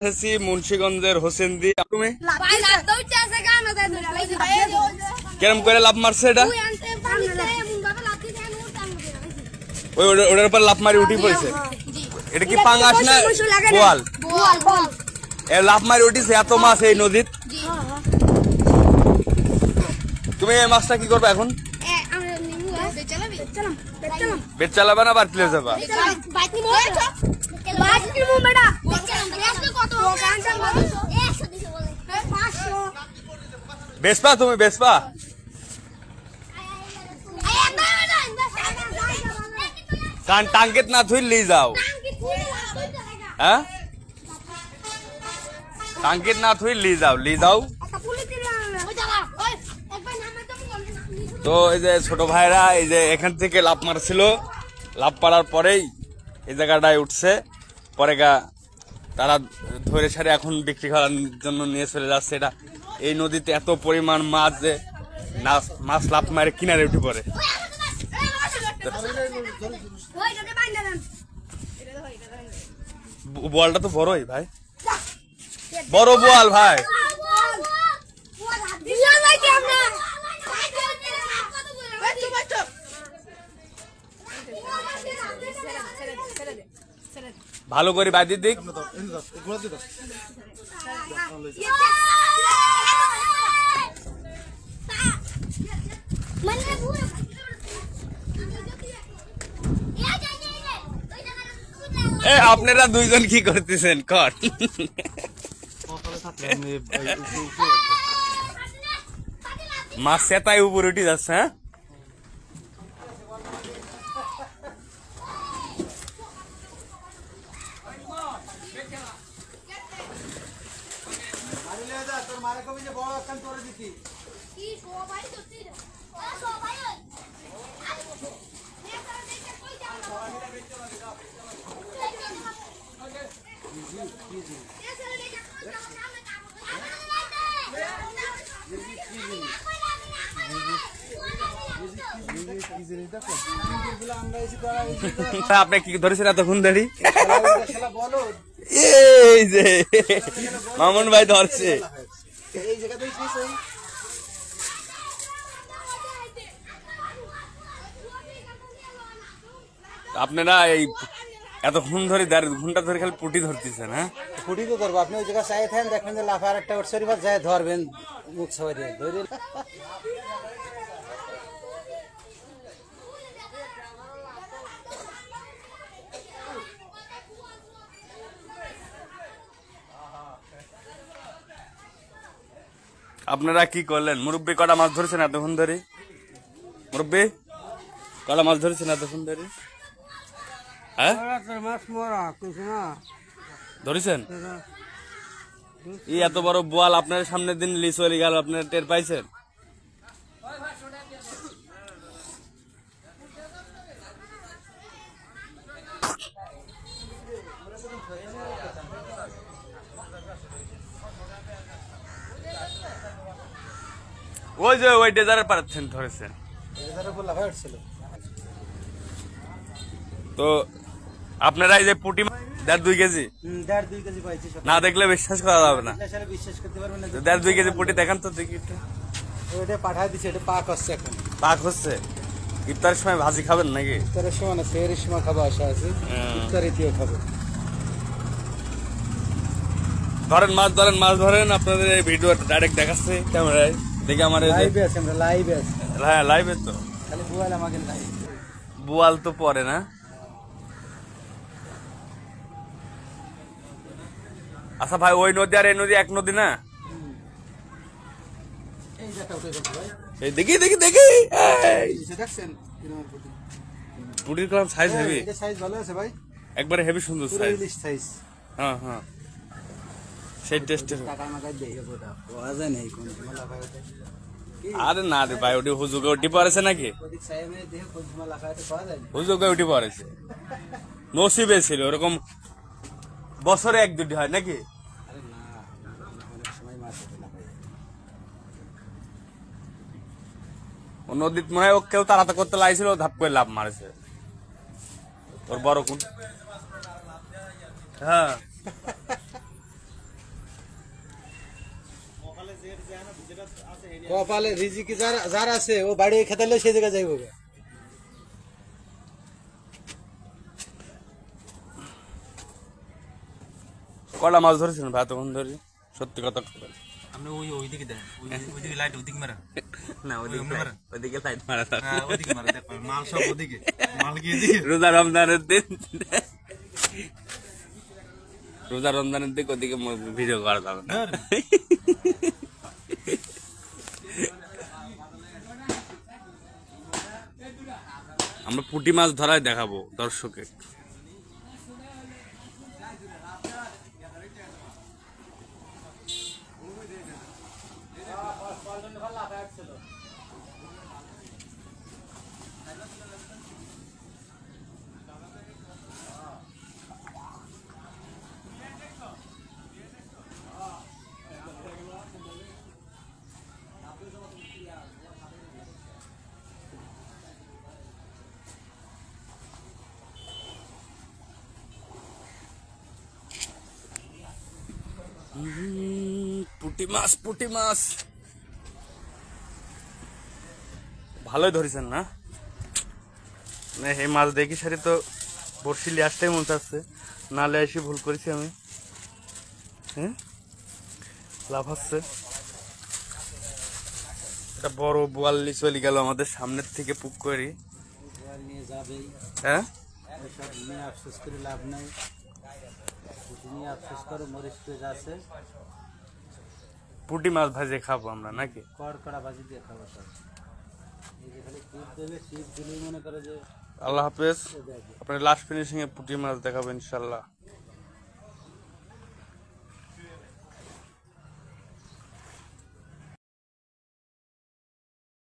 মুন্সিগঞ্জের হোসেনদি। তুমি কেরম করে লাভ মারছে এটা? ওটার উপর লাভ মারি উঠি পড়েছে। এটা কি পাঙ্গাস না বোয়াল? লাভ মারি উঠিছে এত মাছ এই নদীত। তুমি এই মাছটা কি করবে এখন? বেচ চালাবা না বাড়তি যাবা? বেচবা তুমি বেচবা? কারণ টাঙ্গেত না থুই লি যাও। হ্যাঁ টাঙ্গেত না থুই লি যাও। তো এই যে ছোট ভাইরা এই যে এখান থেকে লাভ মারছিল, লাভ পাড়ার পরেই এই জায়গাটায় উঠছে, পরে তারা ধরে ছাড়ে এখন বিক্রি করার জন্য নিয়ে চলে যাচ্ছে। এটা এই নদীতে এত পরিমাণ মাছ যে মাছ লাভ মারে কিনারে উঠে পড়ে। বোয়ালটা তো বড়ই ভাই, বড় বোয়াল ভাই। ভালো করে বাঁধি দিক। আপনারা দুইজন কি করতেছেন? কর মাছ সেটাই উপরে উঠে যাচ্ছে। হ্যাঁ আপনি কি ধরেছেন এতক্ষণ ধরে? এই যে মামুন ভাই ধরছে। আপনারা এই এতক্ষণ ধরে 1.5 ঘন্টা ধরে খালি পুটি ধরতেছেন? হ্যাঁ পুটি তো ধরবো। আপনি ওই জায়গায় চাই থাকেন, দেখবেন যে লাফার একটা ওটসরি মাছ যায় ধরবেন, মুখ সবাই দিয়ে ধরে। আপনারা কি করলেন? মুরব্বী কটা মাছ ধরেছেন এতক্ষণ ধরে? মুরব্বী কটা মাছ ধরেছেন এতক্ষণ ধরে? হ্যাঁ ধরেছেন? এই এত বড় বোয়াল আপনার সামনের দিন লি চলে গেল, আপনারা টের পাইছেন? ওই যে ওই ডেজারের পাচ্ছেন ধরেছেন। তো আপনারা এই যে পুটি 1.5-2 কেজি না দেখলে বিশ্বাস করা যাবে না। 1.5-2 কেজি পুটি দেখান তো দেখি। পাঠাই দিচ্ছে, এটা পাক হচ্ছে এখন। পাক হচ্ছে? ইফতারের সময় ভাজি খাবেন নাকি? ইফতারের সময় না, সেহরির সময় খাবো আশা আছে। ইফতারিতেও খাবো। ধরেন মাছ ধরেন, মাছ ধরেন। আপনাদের এই ভিডিও ডাইরেক্ট দেখাচ্ছে ক্যামেরায়, দেখে আমার লাইভে আছে, আমরা লাইভে আছে। হ্যাঁ লাইভে তো। খালি বোয়াল আমাকে লাইভ, বোয়াল তো পরে না। আচ্ছা ভাই, ওই নদী আর এই নদী এক নদী না? এই দেখি দেখি দেখি পুটির কলম সাইজ হেভি, সাইজ ভালো আছে ভাই, একবারে হেভি সুন্দর সাইজ। হ্যাঁ হ্যাঁ সেই টেস্টের। আরে না রে ভাই, ওটি হুজুকে উঠি পড়েছে নাকি? হুজুকে উঠি পড়েছে, নসিবে ছিল ওরকম। বছরে 1-2টি হয় নাকি? নদীত মনে হয় কেউ তাড়াতা করতে লাগছিল, ধাপ করে লাভ মারেছে। ওর বড় কোন? হ্যাঁ কপালে রিজিকি যার আছে ও বাড়ি খেতালে সেই জায়গায় যাইব। কটা মাছ ধরেছিলেন ভাই তখন ধরে? সত্যি কথা বলেন। আপনি ওইদিকে দেন, ওইদিকে লাইট ওইদিকে মারা। না ওদিকে লাইট মারা থাকে। হ্যাঁ ওইদিকে মারা, দেখো মাল সব ওদিকে, মাল কি এদিকে? রোজা রমজানের দিন, রোজা রমজানের দিক ওদিকে ভিডিও করা যাবে না। আমরা পুঁটি মাছ ধরাই দেখাবো দর্শকে। পুঁটি মাছ ভালোই ধরেছেন না? এই মাছ দেখি সারি তো বড়শি লিয়ে আসতেই মন চাচ্ছে, না লিয়ে এসে ভুল করেছি আমি। হ্যাঁ লাভ হচ্ছে। একটা বড় বোয়ালি চলে গেল আমাদের সামনের থেকে পুক করি। নিয়ে যাবেই, হ্যাঁ ওইসব নিয়ে আফসোস করে লাভ নাই। নিয়ে আফসোস করো, মরিচ পেঁয়াজ আছে, পুঁটি মাছ ভাজে খাবো আমরা নাকি? কড়কড়া ভাজি দিয়ে খাবো সব। এই যে খালি টিপ দেবে, টিপ দিলেই মনে করে যে আল্লাহ হাফেজ। আপনার লাস্ট ফিনিশিং এ পুঁটি মাছ দেখাবো ইনশাল্লাহ।